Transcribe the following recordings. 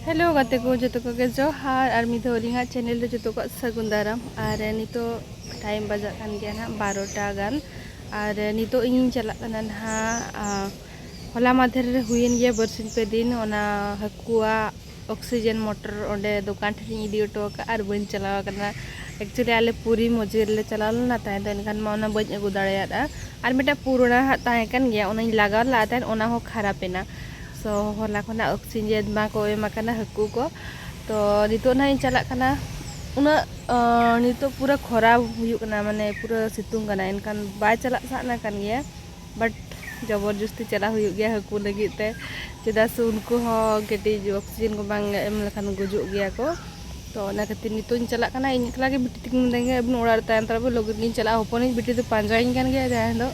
Hello गाते को जो के जोहार और मिद अलिंगा चैनल रे जो सगुन दाराम और नितो टाइम बजा कान गया ना 12टा गान और नितो इन चला काना ना होला माधेर रे हुयन गया बरसिन पे दिन ओना हकुआ ऑक्सीजन मोटर ओंडे दुकान ठेनी इदी ओटो का और बन चलावा काना एक्चुअली आले पूरी मौजूद ले चलाल ना ताय तो इनखान मा ओना बन अगु दाड़ेयादा और मिटा पुराना ताय कान गया ओना लगाव ला ताय ओना हो खराबेना सो होला खना ऑक्सीजन मा को एमाकाना हकु को तो नितो ना इन चला काना उना नितो पूरा खराब हुयु कना माने पूरा सितुंग कना इनखान बाय चला साना कान गया बट जबरदस्ती चला हुयु गया हकु लगी ते चेदा से उनको हो केटी ऑक्सीजन को बांग एम लखान गुजु गया को तो ना खातिर नितो इन चला काना इन एकला के बिटी तिकिन देंगे अब ओड़ा तायन तरफ लोग इन चला होपन बिटी तो पांजाइन कान गया जान दो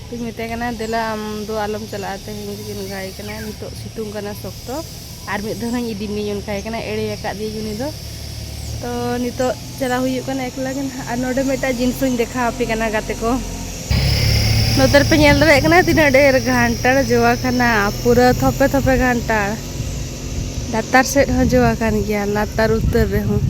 तो मिते कना देला आम दो आलम चलाते हिंगिन गाय कना नितो सितुंग कना सख्तो और मिद धन इदी नि उन खाय कना एड़े का दी जुनी दो तो नितो चला हुयु कना एकला के और नोडे मेटा जिनसुन देखा आपे कना गाते को नोतर पे नेल दरे कना तिना डेर घंटा जोवा कना पूरा थोपे थोपे घंटा दातार सेट हो जोवा कान गया लातार उतर रे हो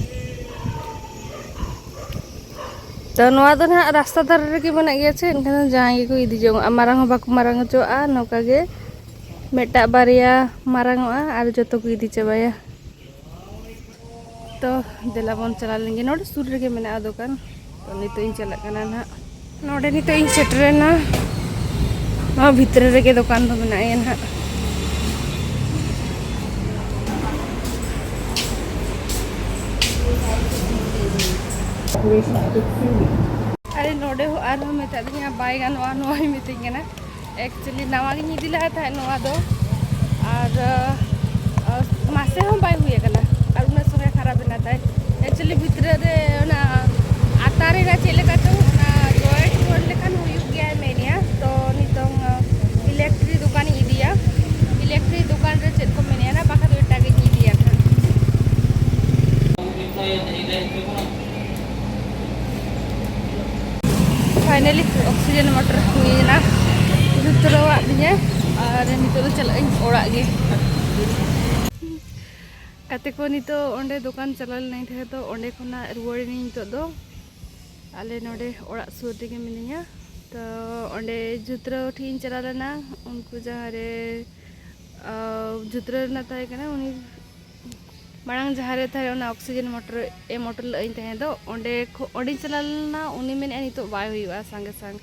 तो नवा तो ना रास्ता दर रे बना गया छे इनखान जहां को इदी जो मारांग बाकु मारांग चोआ नौका गे मेटा बारिया मारांगोआ और जतो को इदी चबाया तो देला बन चला लेंगे नोडे सुर रे मेना दुकान तो नितो इन चला कना ना नोडे नितो इन सेटरे ना नो भीतर रे के दुकान तो बनाए ना अरे नोडे हो आर हम मेता दिया बाय गानवा नवा ही मिटिंग ना एक्चुअली नवा गिन इदी ला था नवा दो और मासे हम बाय हुए कना और उना समय खराब ना था एक्चुअली भीतर रे ना आतारे ना चले का तो ना जॉइंट होल लेखान हुयु गया मेनिया तो नितोंग इलेक्ट्रिक दुकान इदिया इलेक्ट्रिक दुकान रे चेक को मेनिया ना बाका तो एटा गे इदिया था फाइनली ऑक्सीजन मोटर हुई ना जुतरो दिया और नितो तो चला ओड़ा गे काते को नितो ओंडे दुकान चलाल नहीं थे तो ओंडे खना रुवाड़ी नहीं नितो दो आले नोडे ओड़ा सुर दिगे मिनिया तो ओंडे जुतरो ठीन चला लेना उनको जहाँ रे जुतरो ना ताय कना उनी मांग जहाँ रे था ओना ऑक्सीजन मोटर ए मोटर लइन थे दो ओंडे ओंडे चलालना उनी मेने नितो बाय हुआ संगे संग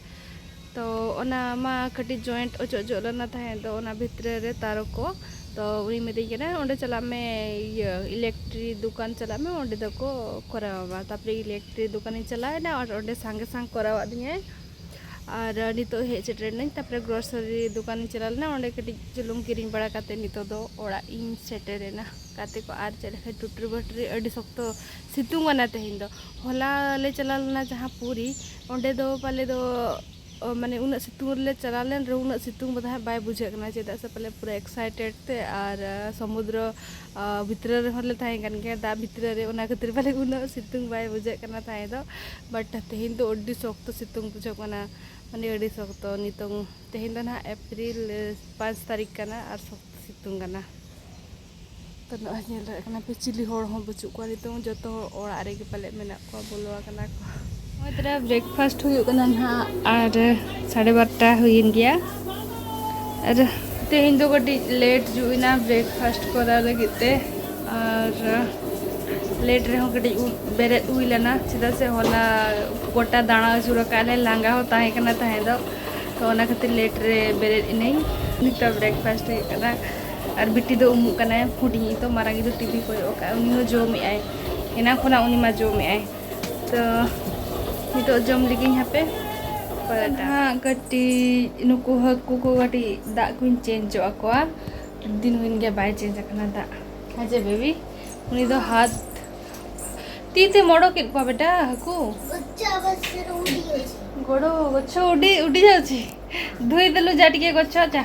तो ओना मा कटी जॉइंट ओचो जोलना था दो ओना भितरे रे तारो को तो उनी मेदे केना ओंडे चला में ये इलेक्ट्रिक दुकान चला में ओंडे दो को करावा तापरे इलेक्ट्रिक दुकान चलाए ना और ओंडे संगे संग करावा दिए और नितो हे सेटरन तापरे ग्रोसरी दुकान चलाल ना ओंडे कटी चुलुम किरिंग बड़ा काते नितो दो ओड़ा इन सेटरेना काते को आर चले टुटर बटरी अडी सख्तो सितुंग ना तेहिन दो होला ले चलाल ना जहां पूरी ओंडे दो पाले दो माने उना सितुंग ले चलालेन रे उना सितुंग बधा बाय बुझे कना चेदा से पहले पूरा एक्साइटेड ते और समुद्र भितर रे होले थाय कान के दा भितर रे ओना खातिर पहले उना सितुंग बाय बुझे कना थाय दो बट तेहिन दो अडी सख्तो सितुंग बुझे कना माने अडी सख्तो नितों तेहिन दो ना अप्रैल 5 तारीख कना और सख्तो सितुंग कना तो ना नेल कना पे चिली होड़ हो बचु को नितों जतो ओड़ा रे के पहले मेना को बोलवा कना को तेरा ब्रेकफास्ट हुई कना ना और 12:30 हुईन गया और तेहिन दो गटी लेट जुइना ब्रेकफास्ट करा लगिते और लेट रे हो गटी बेरे हुई लेना सीधा से होला गोटा दाना जुरा काले लांगा हो ताहे कना ताहे दो तो ओना खातिर लेट रे बेरे इनै निता ब्रेकफास्ट हुई कना और बिटी दो उमु कना फुडी तो मारागी दो टीवी को का उनी हो जोम आय एना खोना उनी मा जोम आय तो नितो जम लगी यहाँ पे पराठा हाँ कटी नुको हकु को कटी दा कुन चेंज अकोआ दिन हुइन गया बाय चेंज करना दा हाजे बेबी उनी दो हाथ तीते मोड़ो के को बेटा हकु गच्चा बस उडी अछि गोडो गच्छ उडी उडी जाउछि धोई देलु जाटिके गच्छ जा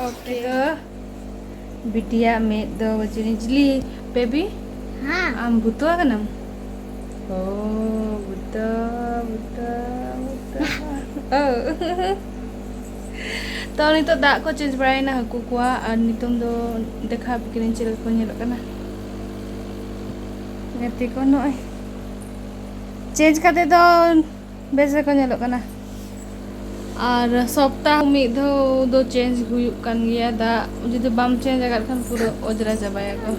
ओके बिटिया में दो बचनी जली बेबी हां आम भूतवा का नाम ओ बुद्धा बुद्धा बुद्धा तो नितो दा को चेंज बरायना हाकु कुआ और नितों दो देखा बिकिन चेल को नेलो कना गति को नोय चेंज करते तो बेस को नेलो कना और सप्ताह मिद दो चेंज हुयुक कान गया दा जुदि बाम चेंज अगर खान पूरा ओजरा जाबाया को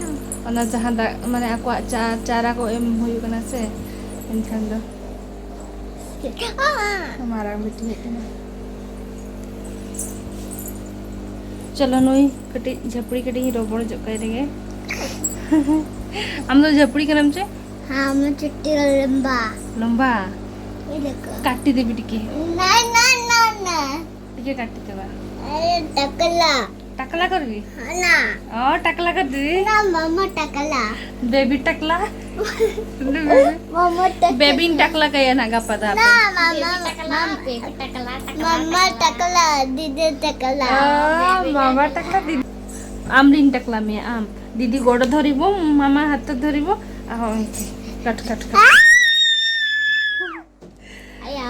ओना जहां दा माने आको चारा को एम हुयुक कना से एनखान दो हमारा बेटी है कना चलो नुई कटी झपड़ी कटी रोबड़ जो कह रही है हम तो झपड़ी करम चे हाँ मैं चुट्टी लंबा लंबा ये देखो काटी दे बिटी के ना ना ना ना टिके काटी देबा अरे टकला टकला करबी हाँ ना ओ टकला कर दी ना मामा टकला बेबी टकला मामा टकला बेबी टकला कया ना गप्पा दा ना मामा मामा टकला दीदी टकला मामा टकला दीदी आमलिन टकला में आम दीदी गोड़ धरिबो मामा हाथ धरिबो आ कट कट कट आया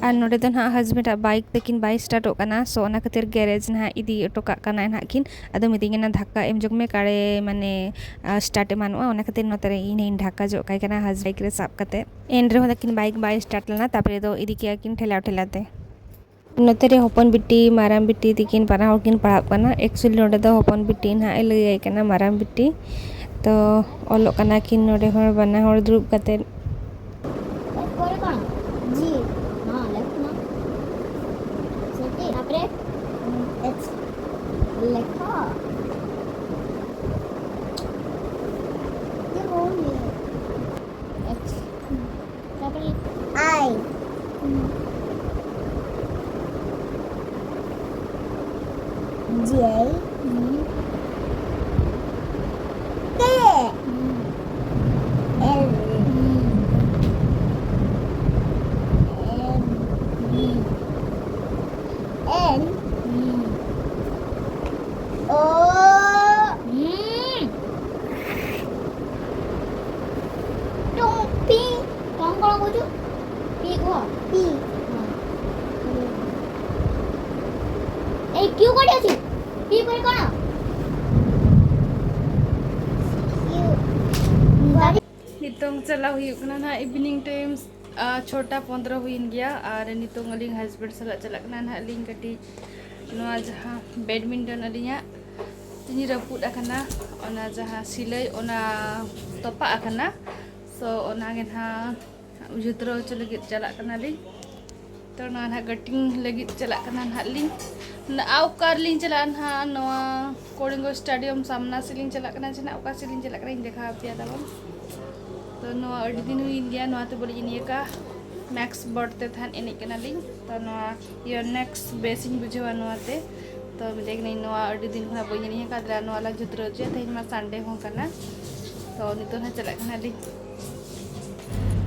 और नोडे तो ना हस्बैंड बाइक तकिन बाई स्टार्ट होना सो ओना खातिर गैरेज ना इदी टोका काना ना किन अदो मिदिंगना धक्का एम जग में काड़े माने स्टार्ट मानुआ ओना खातिर नोतरे इन ढाका जो काई कना हस्बैंड बाइक रे साब कते एन रे होदकिन बाइक बाई स्टार्ट लना तापरे दो इदी किया किन ठेला ठेलाते नोतरे होपन बिट्टी माराम बिट्टी तिकिन पारा होकिन पढ़ा कना एक्चुअली नोडे दो होपन बिट्टी ना ए लई कना माराम बिट्टी तो ओलो कना किन नोडे होर बना होर द्रुप कते जी हाँ लेफ्ट ना सेटी आपरे एच लेखा ये हो गया एच आपरे आई जे के L N O Tung P Kamu kalau bojo P gua P Q kau dia sih P kau kau नितोंग चला हुई कना ना इवनिंग टाइम छोटा 15 हुईन गया और नितोंग अलिंग हस्बैंड सला चलकना ना अलिंग कटी नोआ जहां बैडमिंटन अलिंगा तिनी रपुद अकना ओना जहां सिलाई ओना तोपा अकना सो ओना गे ना जुतरो चलगे चलकना लिंग तो ना ना गटिंग लगी चलकना ना लिंग ना आउकार लिंग चला ना नोआ कोडिंगो स्टेडियम सामना सिलिंग चलकना जना आउका सिलिंग चलकना इन देखा पिया दाबम तो नोआ अड़ी दिन हुईन गया नोआ तो बोली निये का मैक्स बढ़ते थान एने कना लिंग तो नोआ योर नेक्स्ट बेसिंग बुझेवा नोआ ते तो देख नहीं नोआ अड़ी दिन खना बोई निये का दरा नोआ ला जुतरो जे तेज मा संडे हो कना तो नितो ना चला कना लिंग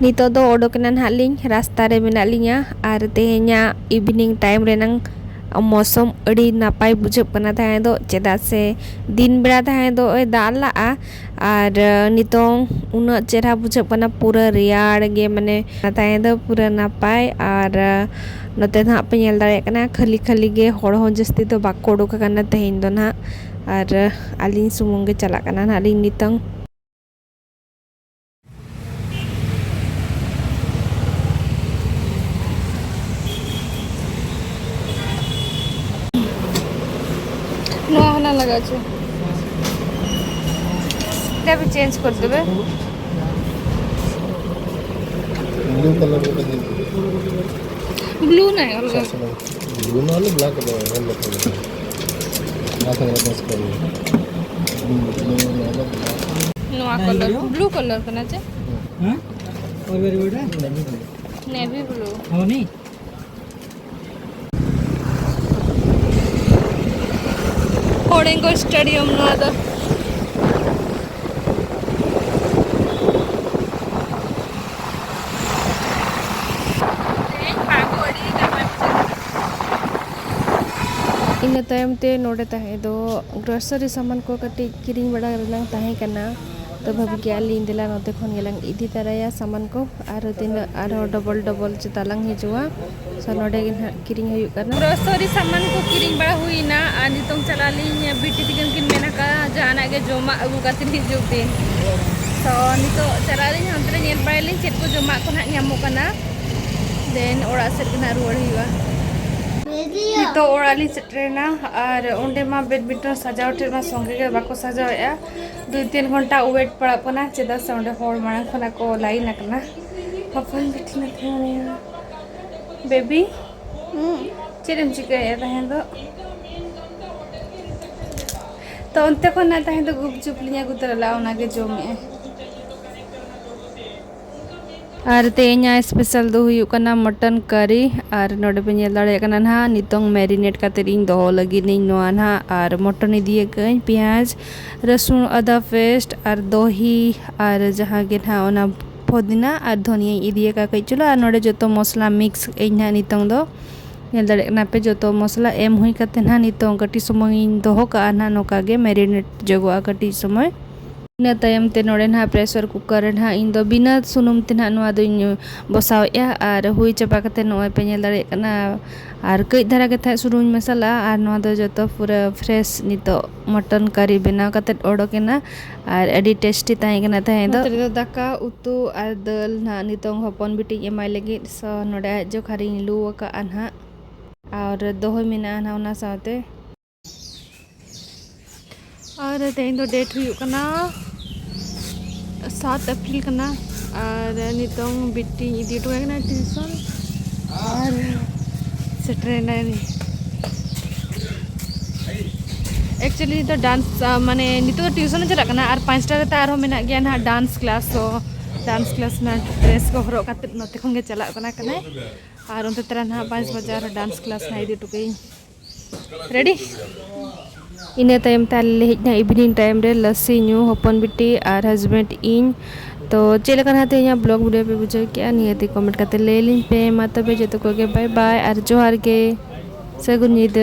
नितो दो ओडोकना ना लिंग रास्ता रे मेना लिंगा आर तेहेnya इवनिंग टाइम रे नंग मौसम अड़ी नापाय बुझब कना थाहे दो चेदा से दिन बेड़ा थाहे दो दाला और नितोंग उना चेहरा बुझब कना पूरा रियाड़ गे माने थाहे दो पूरा नापाय और नोते ना पे नेल दाड़े कना खाली खाली गे होड़ हो जस्ती तो बाको ओडोक कना तेहेन दो ना और आलिन सुमुंग गे चला कना ना आलिन नितोंग नोआ हना लगा छे এটা भी चेंज कर देबे ब्लू कलर को दे ब्लू नहीं अलग ब्लू ना वाला ब्लैक कलर है ना था बस कर नोआ कलर ब्लू कलर करना छे हां और वेरी गुड नेवी ब्लू हो नहीं कोडिंगो स्टेडियम नोआ दा इन ᱤᱱᱟᱹ ᱛᱟᱭᱚᱢ ᱛᱮ ᱱᱚᱰᱮ ᱛᱟᱦᱮᱸ ᱫᱚ ᱜᱨᱚᱥᱟᱨᱤ ᱥᱟमान को कटी किरिंग बड़ा रंग ताहे करना तो भाभी के आली इंदिला नोते खन गेलंग इदी तरया सामान को आरो दिन आरो डबल डबल चतालंग हिजुआ सो नोडे किरिंग हुई करना ग्रोसरी सामान को किरिंग बड़ा हुई ना आ नितोंग चलाली बिटी तिगन किन मेना का जाना के जोमा अगु कातिन हिजुक दिन तो नितो चलाली हंतरे नेल बायली चेट को जोमा को ना ᱧᱟᱢᱚᱜ kana देन ओड़ा सेट कना रुवाड़ हुआ तो ओड़ाली सेटरेना और ओंडे मा बैडमिंटन सजावटे मा संगे के बाको सजावेआ 2-3 घंटा वेट पड़ा पना चेदा से ओंडे होड़ मांग खना को लाइन कना अपन बिठी न थे बेबी चेदम चिकाया तहें तो अंते खना तहें तो गुपचुप लिया गुतरला ओना के जोमे और तेना स्पेशल दो हुई कना मटन करी और नोडे पे नेल दाड़े कना ना नितोंग मैरिनेट काते रिंग दोहो लगी नहीं नोआ ना और मटन दिए गई प्याज रसुन अदा पेस्ट और दही और जहाँ के ना ओना पुदीना और धनिया इदिए का कई चलो और नोडे जो मसला मिक्स एना नितोंग दो नेल दाड़े कना पे जो मसला एम हुई काते ना नितोंग कटी समय दोहो का ना नोका गे मैरिनेट जगोआ कटी समय ᱤᱱᱟᱹ ᱛᱟᱭᱚᱢ ᱛᱮ ᱱᱚᱰᱮ ᱱᱟᱦᱟᱜ ᱯᱨᱮᱥᱟᱨ ᱠᱩᱠᱟᱨ ᱨᱮ ᱱᱟᱦᱟᱜ ᱤᱧ ᱫᱚ ᱵᱤᱱᱟᱹ ᱥᱩᱱᱩᱢ ᱛᱮ ᱱᱟᱦᱟᱜ ᱱᱚᱣᱟ ᱫᱚᱧ ᱵᱚᱥᱟᱣᱮᱜᱼᱟ ᱟᱨ ᱦᱩᱭ ᱪᱟᱵᱟ ᱠᱟᱛᱮ ᱱᱚᱜᱼᱚᱭ ᱯᱮ ᱧᱮᱞ ᱫᱟᱲᱮᱭᱟᱜ ᱠᱟᱱᱟ ᱟᱨ ᱠᱟᱹᱡ ᱫᱷᱟᱨᱟ ᱜᱮ ᱛᱟᱦᱮᱸ ᱥᱩᱱᱩᱢᱤᱧ ᱢᱮᱥᱟᱞᱟᱜᱼᱟ ᱟᱨ ᱱᱚᱣᱟ ᱫᱚ ᱡᱚᱛᱚ ᱯᱩᱨᱟᱹ ᱯᱷᱨᱮᱥ ᱱᱤᱛᱚᱜ ᱢᱚᱴᱚᱱ ᱠᱟᱨᱤ ᱵᱮᱱᱟᱣ ᱠᱟᱛᱮ ᱚᱰᱚᱠᱮᱱᱟ ᱟᱨ ᱟᱹᱰᱤ ᱴᱮᱥᱴᱤ ᱛᱟᱦᱮᱸ ᱠᱟᱱᱟ ᱛᱟᱦᱮᱸ ᱫᱚ ᱫᱟᱠᱟ ᱩᱛᱩ ᱟᱨ ᱫᱟᱹᱞ ᱱᱟᱦᱟᱜ ᱱᱤᱛᱚᱝ ᱦᱚᱯᱚᱱ ᱵᱤᱴᱤᱧ ᱮᱢᱟᱭ ᱞᱟᱹᱜᱤᱫ ᱥᱚ ᱱᱚᱰᱮ ᱟᱡ ᱡᱚᱠᱷᱟ ᱨᱤᱧ ᱞᱩ ᱟᱠᱟᱜᱼᱟ ᱱᱟᱦᱟᱜ और दोहो मेना ना ओना साथे और तेन दो डेट हुई कना 7 अप्रैल कना और नितोंग बिट्टी इदी टो कना ट्यूशन और सेट्रेना एक्चुअली तो डांस माने नितो ट्यूशन चला कना और 5टा रे तार हो मेना गया ना dance class so dance class ना ड्रेस को हरो काते नते खंगे चला कना कना और उनते तरह ना 5 बजे डांस क्लास ना इदी टुकई रेडी इन टाइम ताले हेजना इवनिंग टाइम रे लस्सी न्यू हपन बिटी और हस्बैंड इन तो चेलकन हाते यहाँ ब्लॉग वीडियो पे बुझे क्या नियति कमेंट करते ले लिन पे मा तबे जतो को के बाय बाय और जोहार के सगुन नींद।